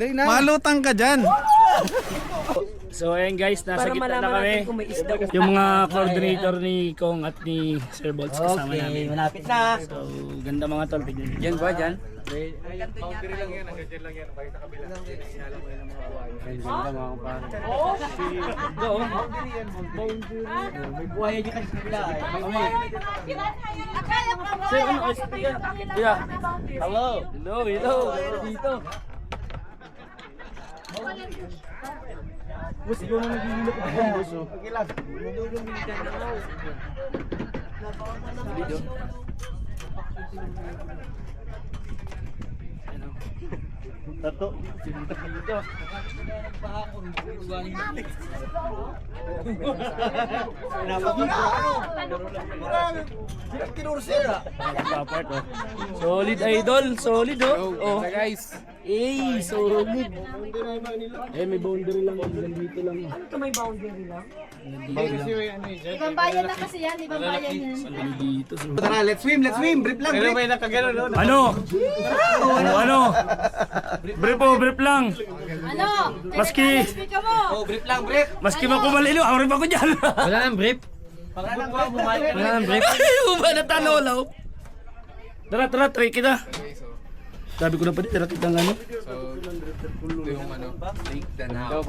Malutang ka dyan. So ayun guys, nasa gitna na kami. Yung mga coordinator ni Kong at ni Sir Bolts kasama namin. Malapit na. So ganda mga tol, tignan niyo. Yan ba dyan? Boundary lang yan, hanggang dyan lang yan. Bakit sa kabila? Sinala mo yan ang mga kawain. Ganda mga kumpare. May buhaya dito sa kabila. Sir, ano kayo sa tiyan? Yeah. Hello. Hello, hello. Dito. Bus, ikaw na nagigilap ako ng bus. Okay lang. Madulong-militan na ako. Dito. Tato. Dito. Papart, oh. Solid idol, solid oh. Oh guys. Eh, solid. Eh, may boundary lang dito lang. Ano to, may boundary lang? Ibang bayan na kasi yan, ibang bayan yan. Dito. Tara, let's swim, let's swim. Brief lang, brief. May nakagano, no? Ano? Ano? Brief lang. Ano? Maski, Speaker mo! Oh, brief lang, brief. maski makumalilo, awrin pa ko dyan. Wala nang brief. Wala nang brief. Uba na tanolaw. Tara, try kita. Sabi ko na pa din, tara kitang ano. Ito yung ano, Lake Danao.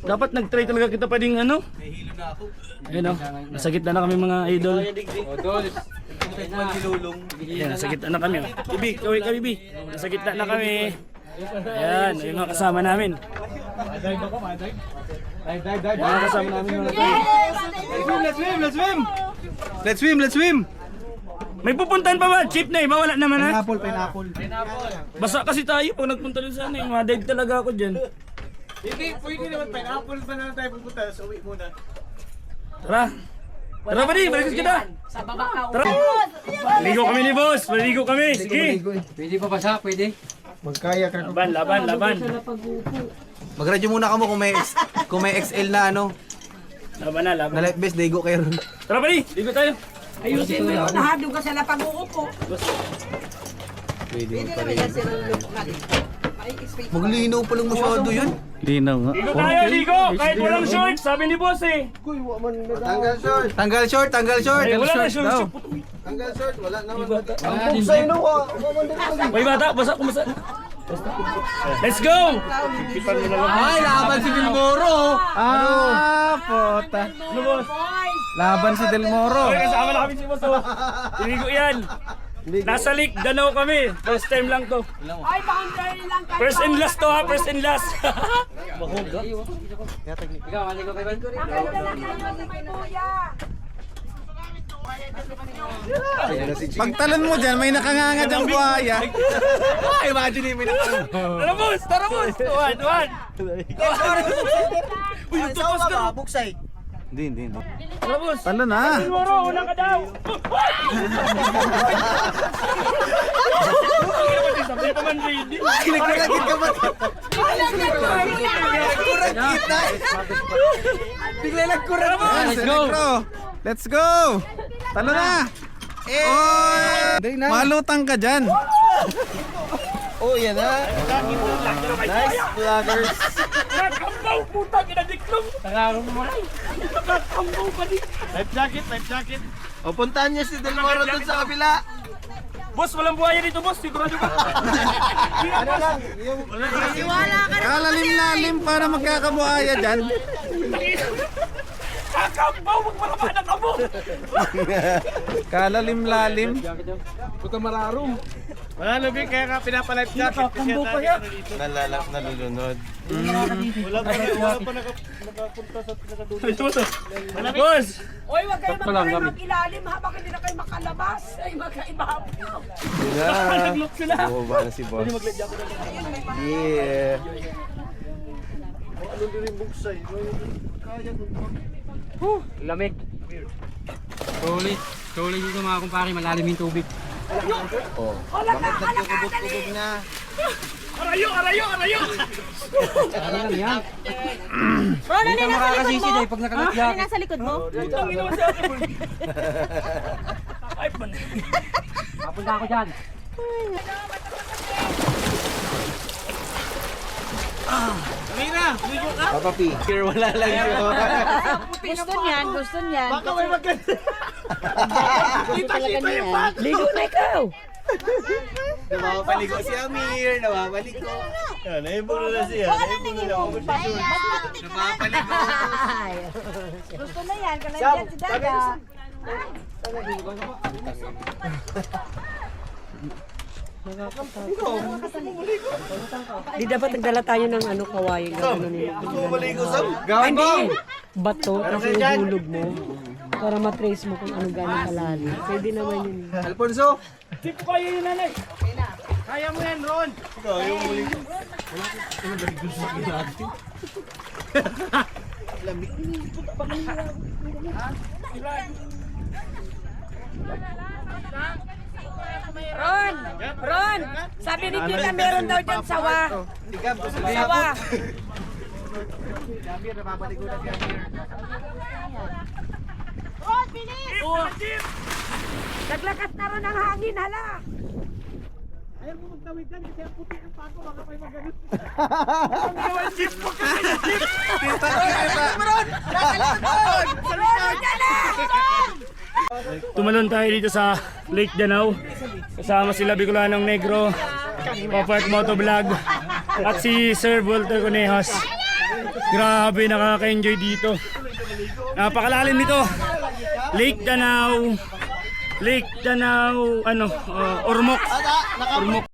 Dapat nag-try talaga kita pa ding ano. Ayun oh, nasa gitna na kami mga idol. Ayan, nasa gitna na kami. Bibi, kaway ka Bibi. Nasa gitna na kami. Ayan, yung mga kasama namin. Mga kasama namin mga Let's swim. May pupuntahan pa ba? Chip na eh, mawala naman ha? Pineapple. Basa kasi tayo pag nagpunta dun sa ano eh, madive talaga ako dyan. Hindi, pwede naman pineapple pa na tayo pupunta. So, uwi muna. Tara! Tara ba di? Balikas kita! Sa baba ka. Tara! Maligo kami ni boss! Maligo kami! Sige! Pwede pa basa, pwede. Magkaya ka. Laban! Mag-radyo muna ka mo kung may XL na ano. Laban na! Na life vest, daygo kayo ron. Tara ba di? Ligo tayo! Ayusin mo yung lahat, doon ka sa napag-uupo. Pwede maglinaw pa lang masyado yun. Linaw nga. Ligo tayo! Ligo! Kahit walang shorts! Sabi ni boss eh! Tanggal short. Ay, wala na shorts! Tanggal short, wala naman. May bata! Basa ko basa! Let's go! Ay, laban si Del Moro. Pota. Ano boss? Laban si Del Moro. Okay, kasama na kami si boss oh! Ligo yan! Nasa Lake Danao kami! First time lang to! Ay, boundary lang kayo. First and last to ha! First and last! Ikaw, maligo kayo. Maganda lang kayo sa may luya. Pagtalon mo dyan, may nakanganga dyang buhaya. Imagine may nakanganga. Tara boss! Tara boss! One! Uy, yung tutos ka! Buksay. Hindi. Tara boss! Talo na. Moro, una ka daw! Sabi pa man ready. Kinagkuragit ka ba? Bigla nagkurag. Let's go. Talo na. Oy! Malutang ka dyan. Oh, yan na. Nice vloggers. Nakakambaw puta, kinadiklong! Nangarong mo lang! Nakakambaw pa din! Life jacket! O, puntahan niyo si Del Moro dun sa kabila. Boss, walang buhaya dito boss! Sigurado ka! Kalalim-lalim para magkakabuhaya dyan. Nakakambaw! Magpalama na kamo! Kalalim-lalim. Puta mararong. Wala na kaya ka pinapalife jacket. Nakakambaw pa yan! Nalulunod. Wala pa nakapunta sa pinakadulo. Boss! Oy, huwag kayo mag-ilalim habang hindi na kayo makalabas. Ay, magkaibahaw. Nag-look sila! Bumaba na si boss. Yeah. Ano din yung buksay? Lamig. Solid dito mga kumpare, malalim yung tubig. Wala ka, Kubog na. Arayo! Ano lang yan? Bro, Hindi ka makakasisi dahil pag nakagatyak. Ano nasa likod mo? Ang ginawa sa akin! Ay, man! Papunta ako dyan. Papa P. Here, wala lang yun. Gusto niyan, gusto niyan. Baka may maganda. Kita-kita yung bag. Ligo na ikaw. Napapaligo si Amir, napapaligo. Naiburo na siya. Napapaligo. Gusto na yan, kalandian si Daga. Di dapat nagdala tayo ng ano, kawain. Napapaligo, Sam. Ay, hindi. Bato, kasi hulog mo. Para matrace mo kung ano gano'ng kalalim. Pwede naman yun. Alfonso. Hindi ko kaya yun, nanay. Kaya mo yan, Ron. Ron, sabi ni Tita meron daw dyan sawa. Tigab, gusto mo Sawa. Amir, napapaligo na si Amir. Naglakas na ron ang hangin, hala. Tumalon tayo dito sa Lake Danau. Kasama sila Bicolanong Negro, Papa at Motovlog, at si Sir Walter Conejos. Grabe, nakaka-enjoy dito. Napakalalim nito. Lake Danau, Ormoc.